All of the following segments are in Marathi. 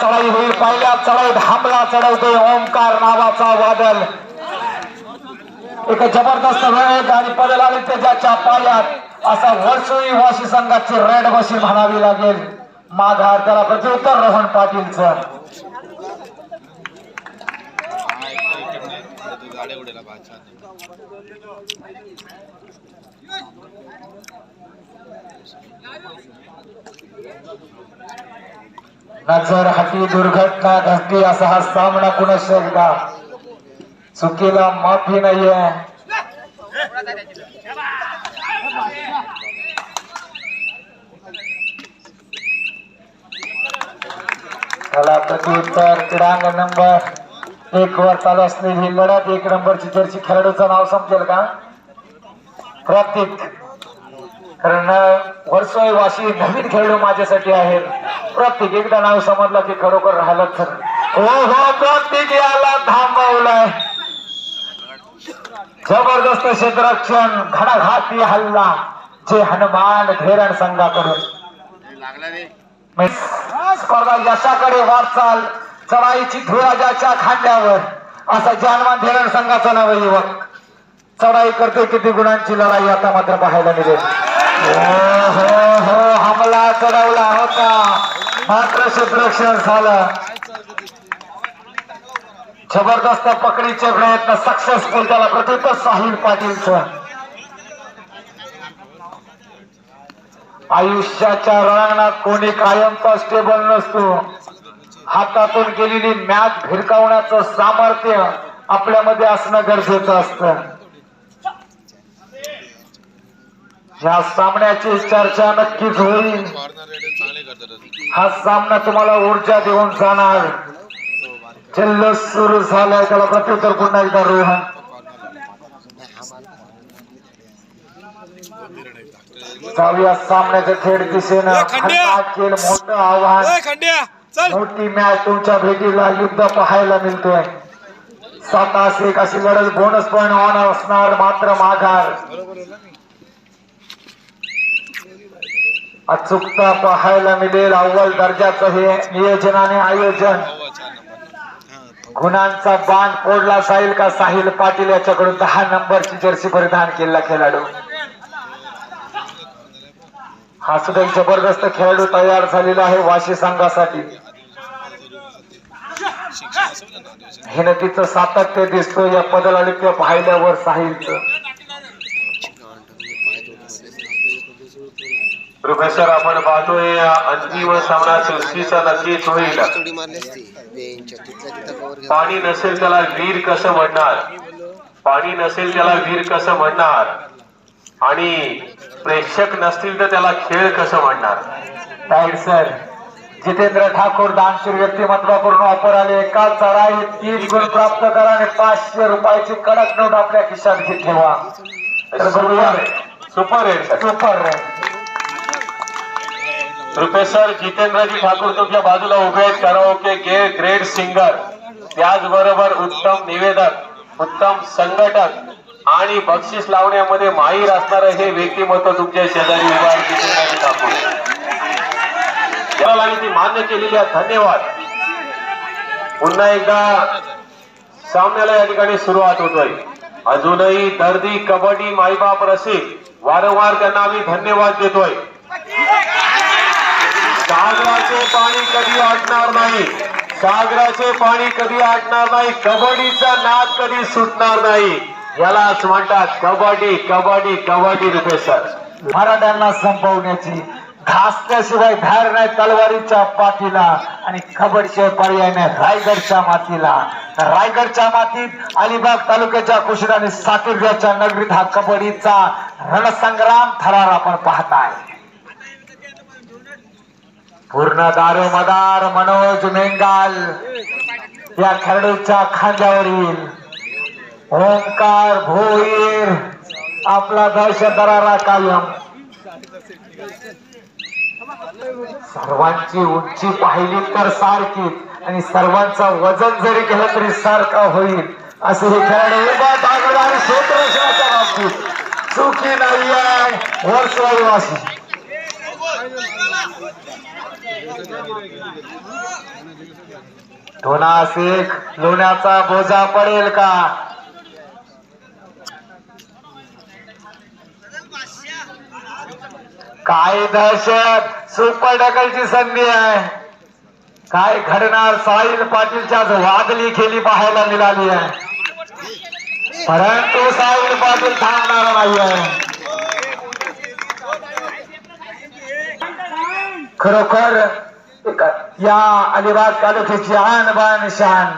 चढाई होईल. पहिल्या चढाईत हमला चढवतोय ओमकार नावाचा वादल. एक जबरदस्त वेळ आणि पदलाली त्याच्या पायात असा वर्षोळी वाशी संघाची रेड बशी म्हणावी लागेल. माघार त्याला प्रत्युत्तर रोहन पाटीलचं. नजर हाती दुर्घटना घडली असा हा सामना कुणाशी एकदा चुकीला माफी नाहीये. त्याला प्रत्युत्तर क्रीडांगण नंबर 1 वर चालू असलेली ही लढत 1 नंबरची जर्सी खेळाडूचं नाव समजेल का? प्रतीक. कारण वर्षोळी वाशी नवीन खेळाडू माझ्यासाठी आहेत. प्रत्येक एकदा नाव समजलं की खरोखर राहिलं तर हो प्रत्येक याला थांबवलंय. जबरदस्त क्षेत्ररक्षण घणाघाती हल्ला जे हनुमान धेरण संघाकडून. स्पर्धा यशाकडे वाटचाल चढाईची धुराजाच्या खांद्यावर असा जानमान धेरण संघाचा नाव युवक चढाई करते. किती गुणांची लढाई आता मात्र पाहायला मिळेल. हो हमला चढवला होता मात्र क्षेत्ररक्षण झालं. जबरदस्त पकडीचे प्रयत्न सक्सेसफुल. त्याला प्रत्युत्तर साहिल पाटीलचं. आयुष्याच्या रणांगणात कोणी कायमचा स्टेबल नसतो. हातातून गेलेली मॅच भिरकावण्याचं सामर्थ्य आपल्यामध्ये असणं गरजेचं असतं. या सामन्याची चर्चा नक्कीच होईल. हा सामना तुम्हाला ऊर्जा देऊन जाणार. जल्लोष सुरू झालाय. त्याला प्रत्युत्तर पुन्हा एकदा रोहन. जाऊया सामन्याच्या थेट दिशेनं. मोठं आव्हान मोठी मॅच तुमच्या भेटीला युद्ध पाहायला मिळतोय. 7-1 अशी लढत. बोनस पॉइंट ऑन असणार मात्र माघार. अचूकता पाहायला मिळेल. अव्वल दर्जाचं हे नियोजन आणि आयोजन. गुणांचा बाण फोडला जाईल का? साहिल पाटील याच्याकडून 10 नंबरची जर्सी परिधान केलेला खेळाडू. हा सुद्धा एक जबरदस्त खेळाडू तयार झालेला आहे वाशी संघासाठी. हिनतीचं सातत्य दिसतो या पदलालित्य पाहिल्यावर साहिलचं. प्रोफेसर आपण पाहतोय अंतिम सामना चुरशीचा नक्कीच होईल. पाणी नसेल त्याला वीर कसं म्हणणार. पाणी नसेल त्याला वीर कसं म्हणणार. आणि प्रेक्षक नसतील तर त्याला खेळ कसं म्हणणार. Right sir. जितेंद्र ठाकूर दानशूर व्यक्तिमत्वाकडून ऑफर आले. एका चढाईत 3 गुण प्राप्त करा आणि 500 रुपयाची कडक नोट आपल्या खिशात ठेवा. Super red. Super red. Professor Jitendraji Thakur तुमच्या बाजूला उभे आहेत. कराओके ग्रेट सिंगर, त्याचबरोबर उत्तम निवेदक, उत्तम संघटक आणि बक्षीस लावण्यामध्ये माहीर असणारं हे व्यक्तिमत्व तुमच्या शेजारी उभा आहे. जितेंद्रजी ठाकूर याला ती मान्य केलेली आहे. धन्यवाद. पुन्हा एकदा सामन्याला या ठिकाणी सुरुवात होतोय. अजूनही दर्दी कबड्डी माईबाप रसिक वारंवार त्यांना आम्ही धन्यवाद देतोय. सागराचे पाणी कधी आटणार नाही. सागराचे पाणी कधी आटणार नाही. कबड्डीचा नाद कधी सुटणार नाही. यालाच म्हणतात कबड्डी कबड्डी कबड्डी. प्रोफेसर मराठ्यांना संपवण्याची घासल्याशिवाय धार नाही तलवारीच्या पाठीला आणि कबड्डीशिवाय पर्याय नाही रायगडच्या मातीला. रायगडच्या मातीत अलिबाग तालुक्याच्या कुशीर आणि सातिर्याच्या नगरीत हा कबड्डीचा रणसंग्राम थरार आपण पाहताय. पूर्ण दारोमदार मनोज मेंगाल या खेळाडूच्या खांद्यावरील. ओंकार भोईर आपला दहशतदारा कायम. सर्वांची उंची पाहिली तर सारखीच आणि सर्वांचं वजन जरी केलं तरी सारखा होईल असे हे खेळाडू. आणि क्षेत्ररक्षणाच्या बाबतीत चुकी नाही आहे वर्षोळी वाशी. धोना शेख लोण्याचा बोजा पडेल का? काय दहशत, सुपर डकलची संधी आहे. काय घडणार? साहिल पाटीलच्या वादली खेळी पाहायला मिळाली आहे, परंतु साहिल पाटील थांबणार नाही आहे. खरोखर या अलिबाग तालुक्याची आन बान शान.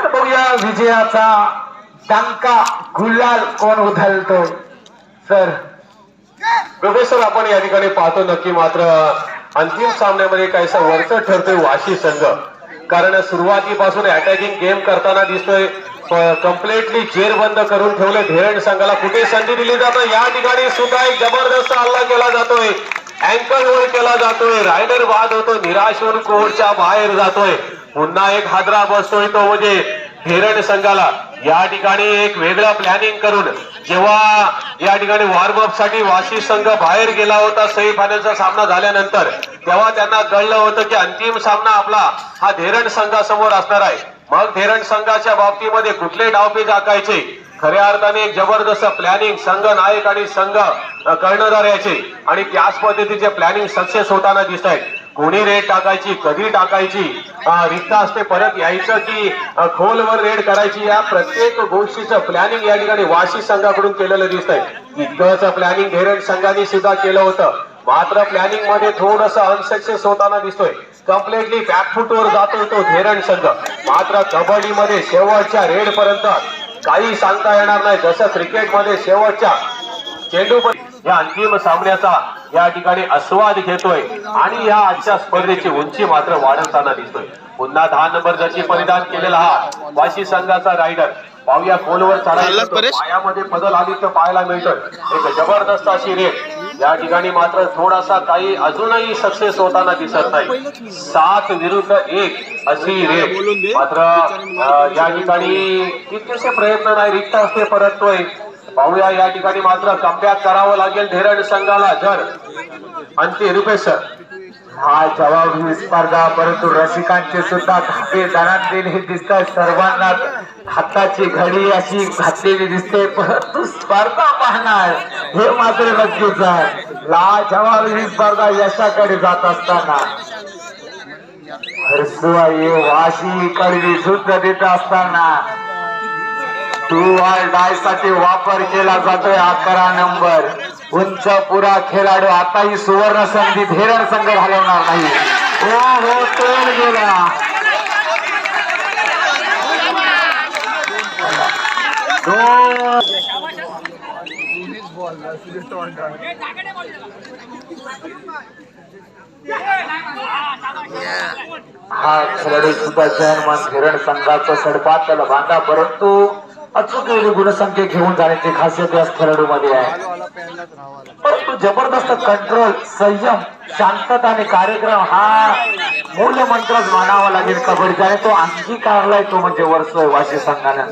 बघूया विजयाचा डंका गुलाल कोण उधळतो. सर प्रोफेसर, आपण या ठिकाणी पाहतो नक्की, मात्र अंतिम सामन्यामध्ये काहीसा वरचढ ठरतोय वाशी संघ. कारण सुरुवातीपासून अटॅकिंग गेम करताना दिसतोय, कम्प्लिटली जेर बंद करून ठेवले धेरण संघाला. कुठे संधी दिली जाते, या ठिकाणी सुद्धा एक जबरदस्त हल्ला केला जातोय, अँकल वर केला जातोय, रायडर बाद होतो, निराश होऊन कोर्टच्या बाहेर जातोय. पुन्हा एक हादरा बसतोय तो म्हणजे धेरण संघाला. या ठिकाणी एक वेगळं प्लॅनिंग करून जेव्हा या ठिकाणी वॉर्मअप साठी वाशी संघ बाहेर गेला होता सेमीफायनलचा सामना झाल्यानंतर, तेव्हा त्यांना कळलं होतं की अंतिम सामना आपला हा धेरण संघासमोर असणार आहे. मग धेरण संघाच्या बाबतीमध्ये कुठले डावपेच आखायचे, खऱ्या अर्थाने एक जबरदस्त प्लॅनिंग संघ नायक आणि संघ कर्णधार याचे, आणि त्याच पद्धतीचे प्लॅनिंग सक्सेस होताना दिसत आहेत. कोणी रेड टाकायची, कधी टाकायची, रिक्त असते परत यायचं की खोलवर रेड करायची, या प्रत्येक गोष्टीचं प्लॅनिंग या ठिकाणी वाशी संघाकडून केलेलं दिसत आहे. इतकंच प्लॅनिंग धेरण संघाने सुद्धा केलं होतं, मात्र प्लॅनिंग मध्ये थोडस अनसक्सेस होताना दिसतोय. कम्प्लिटली बॅकफुटवर जातोय तो धेरण संघ. मात्र कबड्डीमध्ये शेवटच्या रेड पर्यंत काही सांगता येणार नाही. जसं क्रिकेटमध्ये शेवटच्या चेंडू या अंतिम सामन्याचा या ठिकाणी आस्वाद घेतोय, आणि या आजच्या स्पर्धेची उंची मात्र वाढवताना दिसतोय. पुन्हा 10 नंबर जर्सी परिधान केलेला हा वाशी संघाचा रायडर. पाहूया खोलवर चढायला पायामध्ये बदल आली तर पाहायला मिळतोय. एक जबरदस्त अशी रेड या ठिकाणी, मात्र थोडासा काही अजूनही सक्सेस होताना दिसत नाही. 7 विरुद्ध 1 अशी रेड, मात्र या ठिकाणी तितकेसे प्रयत्न नाही, रिक्त असते परततोय. पाहूया या ठिकाणी मात्र कमबॅक करावं लागेल धेरण संघाला. जर अंतिम रुपेश सर हा जवाब स्पर्धा, परंतु रसिकांचे सुद्धा धापे दणानलेले हे दिसत आहे. सर्वांना हाताची घडी अशी घातलेली दिसते, परंतु स्पर्धा पाहणार हे मात्र नक्कीच आहे. लाजवाब ही स्पर्धा यशाकडे जात असताना हरसुआई वाशी कडवी झुंज देत असताना 2 ऑल डाय साठी वापर केला जातोय. 11 नंबर उंच पुरा खेळाडू. आता ही सुवर्ण संधी धेरण संघ घालवणार नाही. हो तोल गेला. हा खेळाडू सुद्धा जयमान धेरण संघाचा सडपातला बांधा, परंतु अचूक एवढी गुणसंख्या घेऊन जाण्याची खासियत या खेळाडूमध्ये आहे. परंतु जबरदस्त कंट्रोल, संयम, शांतता आणि कार्यक्रम हा मूलमंत्रच मानावा लागेल कबड्डीचा, आणि तो अंगीकारलाय तो म्हणजे वर्षोय वाशी संघानं.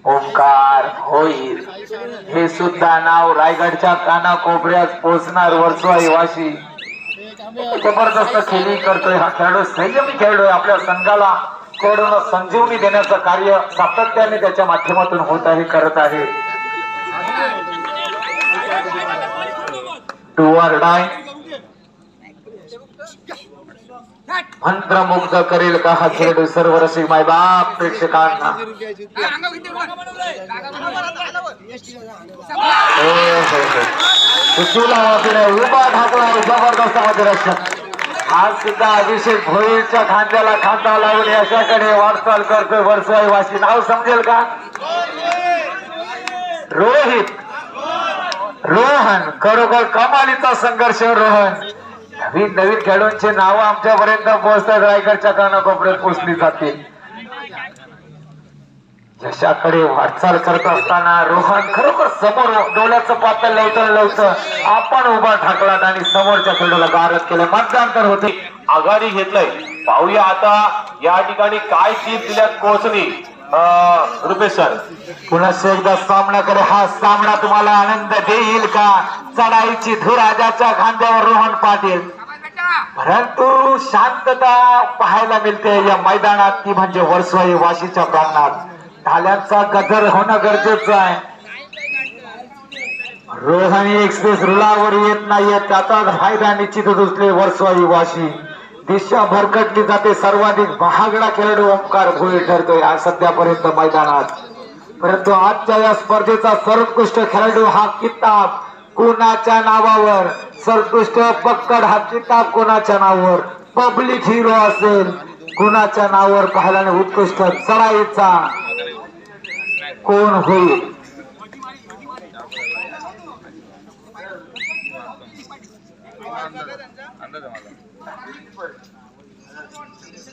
ओंकार होईल हे सुद्धा नाव रायगडच्या कानाकोपऱ्यात पोहोचणार वर्षोय वाशी. जबरदस्त खेळी करतोय हा खेळाडू, संयमी खेळतोय. आपल्या संघाला कडून संजीवनी देण्याचं कार्य सातत्याने त्याच्या माध्यमातून होत आहे, करत आहे. टूवर डाय मंत्रमुग्ध करेल का हा खेळाडू सर्व रसिक मायबाप प्रेक्षकांना. उभा ढाकला जबरदस्त मध्ये रक्षक. आज सुद्धा अभिषेक भोईरच्या खांद्याला खांदा लावून यशाकडे वाटचाल करतोय वर्षोय वाशी. नाव समजेल का? रोहित, रोहन. खरोखर कमालीचा संघर्ष रोहन. नवीन नवीन खेळाडूंची नाव आमच्यापर्यंत पोहोचतात, रायगडच्या कानाकोपऱ्यात पोहोचली जातील. यशाकडे वाटचाल करत असताना रोहन खरोखर समोर डोळ्याचं पातळ लवतं आपण उभा ठाकलात आणि समोरच्या खेळाडूला गारद केलं. मतदान होते, आघाडी घेतलंय. पाहूया आता या ठिकाणी काय जीत दिल्यात कोचनी. रुपेश सर. पुन्हा एकदा सामन्याकडे. हा सामना तुम्हाला आनंद देईल का? चढाईची धुराजाच्या खांद्यावर रोहन पाटील, परंतु शांतता पाहायला मिळते या मैदानात, ती म्हणजे वर्सोई वाशीच्या प्रांगणात. ताल्यांचा गजर होणं गरजेचं आहे. रोहाणी एक्सप्रेस रुळावर येत नाहीये, त्याचा फायदा निश्चितच उचले वर्सोई वाशी. दिशा भरकटली जाते. सर्वाधिक महागडा खेळाडू ओंकार भोईर ठरतोय आज सध्यापर्यंत मैदानात. परंतु आजच्या या स्पर्धेचा सर्वोत्कृष्ट खेळाडू हा किताब कोणाच्या नावावर, सर्वोत्कृष्ट पक्कड हा किताब कोणाच्या नावावर, पब्लिक हिरो असेल कोणाच्या नावावर पाहायला, उत्कृष्ट चढाईचा कोण होईल?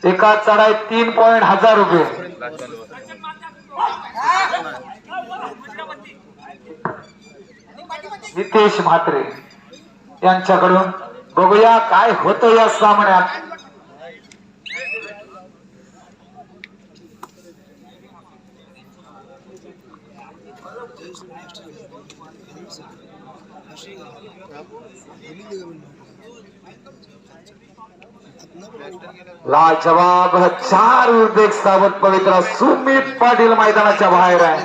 एका चढाई 3,000 रुपये. नितेश म्हात्रे यांच्याकडून बघूया काय होतं या सामन्यात. लाजवाब 4 उर्देक सावध पवित्रा. सुमित पाटील मैदानाच्या बाहेर आहे.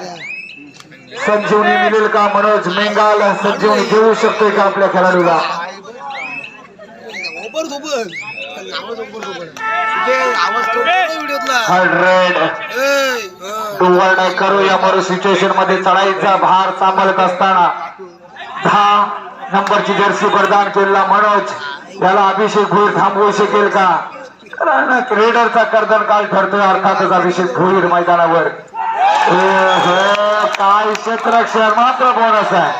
संजीवनी मिळेल का? मनोज मेंगाल संजीवनी देऊ शकतोय का आपल्या खेळाडूला? करू या मरो सिच्युएशन मध्ये चढाईचा भार सांभाळत असताना 10 नंबरची जर्सी प्रदान केलेला मनोज, त्याला अभिषेक भोईर थांबवू शकेल का? कारण रेडरचा कर्दन काल ठरतोय अर्थातच अभिषेक भोईर मैदानावर. काय क्षेत्ररक्षण मात्र बोनस आहे.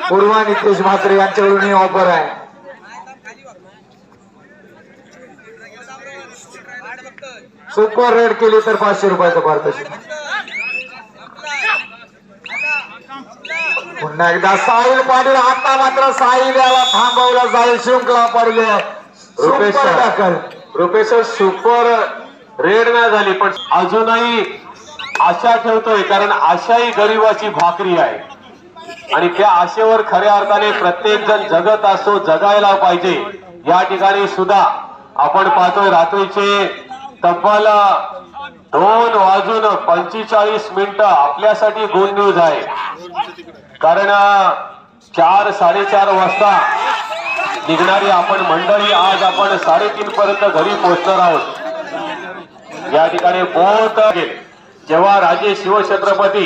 पूर्वा नितेश म्हात्रे यांच्याकडून ही ऑफर आहे. सुपर रेड केली तर 500 रुपयाचा भारताची. पुन्हा एकदा साहिल पाटील. आता मात्र साहिल याला थांबवलं जाईल. शृंखला पडली. रुपेश सुपर रेड नाही झाली, पण अजूनही आशा ठेवतोय, कारण आशा ही गरिबाची भाकरी आहे आणि त्या आशेवर खऱ्या अर्थाने प्रत्येक जण जगत असतो, जगायला पाहिजे. या ठिकाणी सुद्धा आपण पाहतोय रात्रीचे तब्बल 2:45 आपल्यासाठी गुड न्यूज आहे, कारण 4-4:30 वाजता निघणारी आपण मंडळी आज आपण 3:30 पर्यंत घरी पोहोचणार आहोत. या ठिकाणी बहुत जेव्हा राजे शिवछत्रपती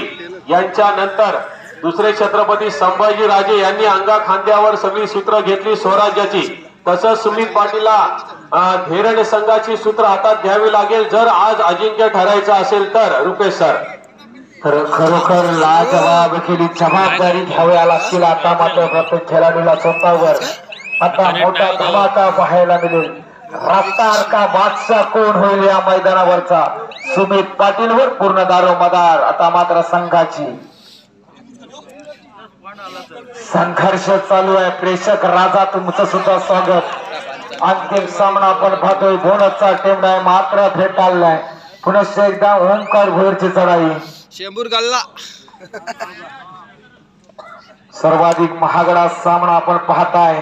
यांच्या नंतर दुसरे छत्रपती संभाजी राजे यांनी अंगा खांद्यावर सगळी सूत्र घेतली स्वराज्याची, तसंच सुमित पाटीलला धेरण संघाची सूत्र हातात घ्यावी लागेल जर आज अजिंक्य ठरायचं असेल तर. रुपेश सर, खरोखर लाजवाब केली. जबाबदारी घ्याव्या लागतील आता मात्र प्रत्येक खेळाडूला स्वतःवर. आता मोठा धमाका पाहायला मिळेल. रफ्तार का बादशाह कोण होईल या मैदानावरचा? सुमित पाटीलवर पूर्ण दारोमदार. आता मात्र संघाची संघर्ष चालू आहे. प्रेक्षक राजा तुमचं सुद्धा स्वागत. अंतिम सामना आपण पाहतोय. बोनसचा टेंड आहे मात्र फेटाळलाय. पुन्हा एकदा ओंकार भोईरची चढाई. शेंबूर गल्ला सर्वाधिक महागडा सामना आपण पाहताय.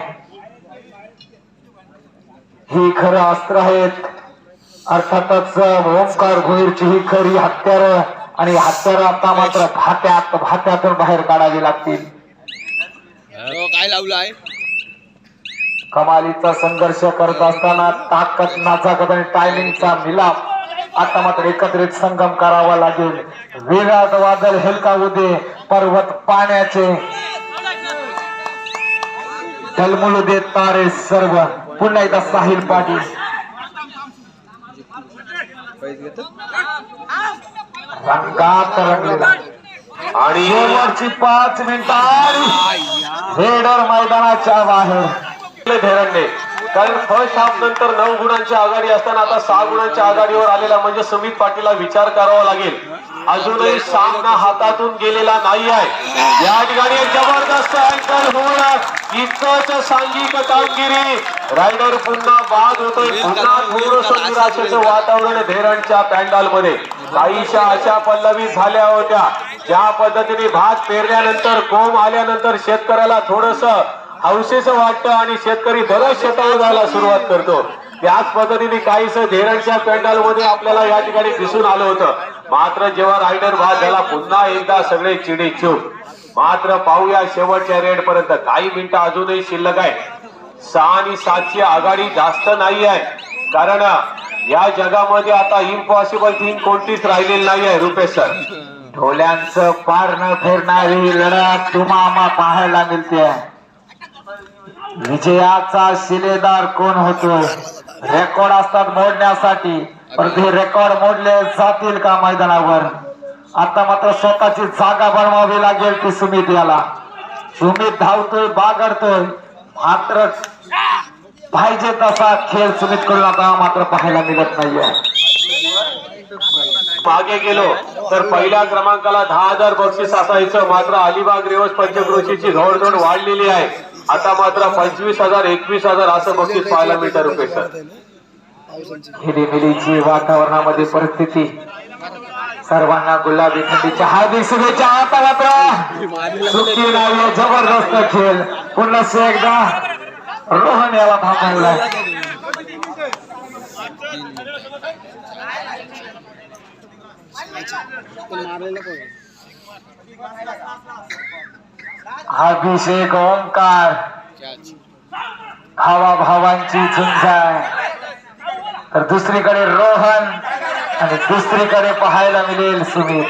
ही खरं अस्त्र आहेत. अर्थातच ओंकार भोईरची ही खरी हत्यार, आणि हत्यार आता मात्र भात्यातून बाहेर काढावी लागतील. काय लावलं आहे? कमालीचा संघर्ष करत असताना ताकद, नाजाकत आणि टायमिंगचा मिलाप आता मात्र एकत्रित संगम करावा लागेल. विराट वादळ हेलकावू दे, पर्वत पाण्याचे ढलमुलू दे तारे सर्व. पुन्हा एकदा साहिल पाटील. रंगात रंगलेला आणि शेवटची 5 मिनिटं रेडर मैदानाच्या बाहेर. धेरणने कारण फर्स्ट हाफ नंतर 9 गुणांची आघाडी असताना आता 6 गुणांच्या आघाडीवर आलेला म्हणजे सुमित पाटीलला विचार करावा लागेल. अजूनही सामना हातातून गेलेला नाही आहे. या ठिकाणी एक जबरदस्त अँकर होऊन इतकंच सांघिक कामगिरी. रायडर पुन्हा बाद होतोय. पुन्हा थोडंसं निराशेचं वातावरण धेरणच्या पॅन्डल मध्ये. काहीशा अशा पल्लवी झाल्या होत्या ज्या पद्धतीने भात पेरल्यानंतर कोंब आल्यानंतर शेतकऱ्याला थोडस हौसेचं वाटतं आणि शेतकरी दररोज शेतावर जायला सुरुवात करतो. त्याच पद्धतीने काहीसं धेरणच्या पॅन्डल मध्ये आपल्याला या ठिकाणी दिसून आलं होतं. मात्र जेव्हा रायडर बाद झाला पुन्हा एकदा सगळे चिडी चूप. मात्र पाहूया शेवटच्या रेड पर्यंत. काही मिनिटं अजूनही शिल्लक आहे. 6 आणि 7 ची आघाडी जास्त नाही आहे. कारण या जगामध्ये आता इम्पॉसिबल थिंग कोणतीच राहिलेली नाही आहे. रुपेश सर, ढोल्यांचं पार न फिरणारी लढत तुम्हाला पाहायला मिळते. विजयाचा शिलेदार कोण होतोय? रेकॉर्ड असतात मोडण्यासाठी, पण ते रेकॉर्ड मोडले जातील का मैदानावर? आता मात्र स्वतःची जागा बनवावी लागेल ती सुमित याला. सुमित धावतोय, बागडतोय, मात्र पाहिजे तसा खेळ सुमित कडून आता मात्र पाहायला मिळत नाहीये. मागे गेलो तर पहिल्या क्रमांकाला 10,000 बक्षीस असायचं. मात्र अलिबाग रेवस पंचक्रोशीची घोडदौड वाढलेली आहे. आता मात्र 25,000 21,000 असं बक्षीस पाहायला मिळतं. रुपेश सर, हिलीमिलीची वातावरणामध्ये परिस्थिती. सर्वांना गुलाबी थंडीच्या हार्दिक शुभेच्छा. आता मात्र सुट्टी नाही, जबरदस्त खेळ. पुन्हा एकदा रोहन याला थांबवलाय. अभिषेक ओंकार भावा भावांची झुंज आहे. तर दुसरीकडे रोहन आणि दुसरीकडे पाहायला मिळेल सुमित.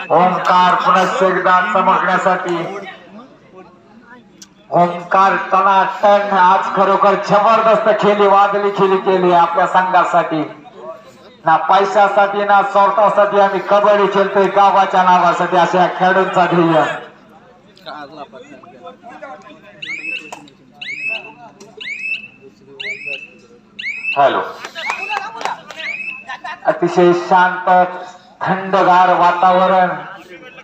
ओंकार पुन्हा एकदा चमकण्यासाठी. ओंकार टनाटन आज खरोखर जबरदस्त खेळी, वादळी खेळी केली आपल्या संघासाठी. ना पैशासाठी ना स्वार्थासाठी आम्ही कबड्डी खेळतोय गावाच्या नावासाठी, अशा खेळाडूंचा ध्येय. हॅलो, अतिशय शांत थंडगार वातावरण.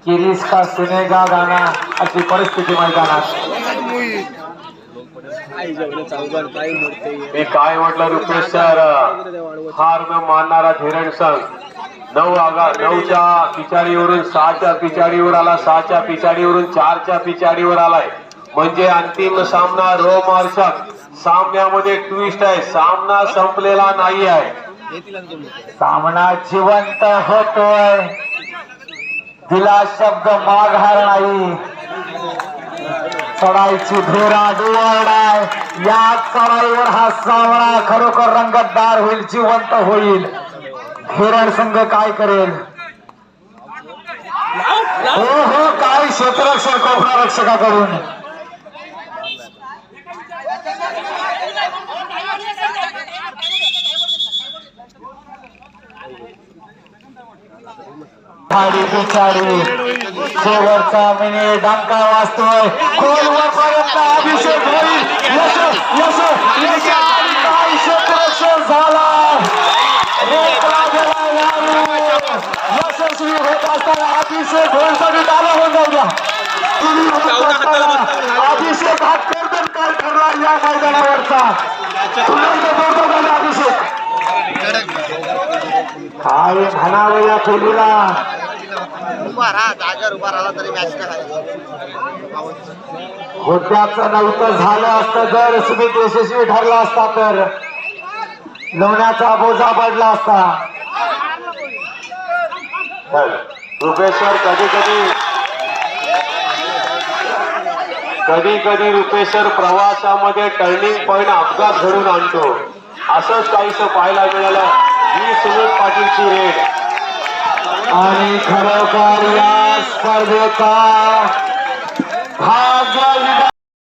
किरीस का सुनेगा गाना अशी परिस्थिती मैदानात. मी काय म्हटलं रुपेश सर, हार न मानणारा धेरण संघ 9च्या पिछाडीवरून 6च्या पिछाडीवर आला, 6च्या पिछाडीवरून 4च्या पिछाडीवर आलाय. म्हणजे अंतिम सामना रोमांचक. सामन्यामध्ये ट्विस्ट आहे. सामना संपलेला नाही आहे. सामना जिवंत होतोय. दिला शब्द माघार नाही. चढाईची धुरा डोळाय. या चढाईवर हा सामना खरोखर रंगतदार होईल, जिवंत होईल. हिरण संघ काय करेल? हो, काय क्षेत्ररक्षण कोपरा रक्षकाकडून. खाडी पिछाडी शेवटचा मिनिट डंका वाजतोय. खोलवर पर्यंत अभिषेक होईल. काय क्षेत्ररक्षण झाला. यशस्वी होत असताना अभिषेक होण्यासाठी आला होऊन जाऊ द्या. अभिषेक हा कर्तनकार ठरला या मैदानावरचा. अभिषेक काय म्हणावं या खेळीला. होत्याचं नव्हतं झालं असतं जर सुमित यशस्वी ठरला असता तर लोण्याचा बोजा पडला असता. रुपेश सर, कधी रुपेश सर प्रवासामध्ये टर्निंग पॉइंट अपघात घडून आणतो. असंच काहीसं पाहायला मिळालं ही सुमित पाटीलची रेड. आणि खरोखर या स्पर्धेचा भाग्य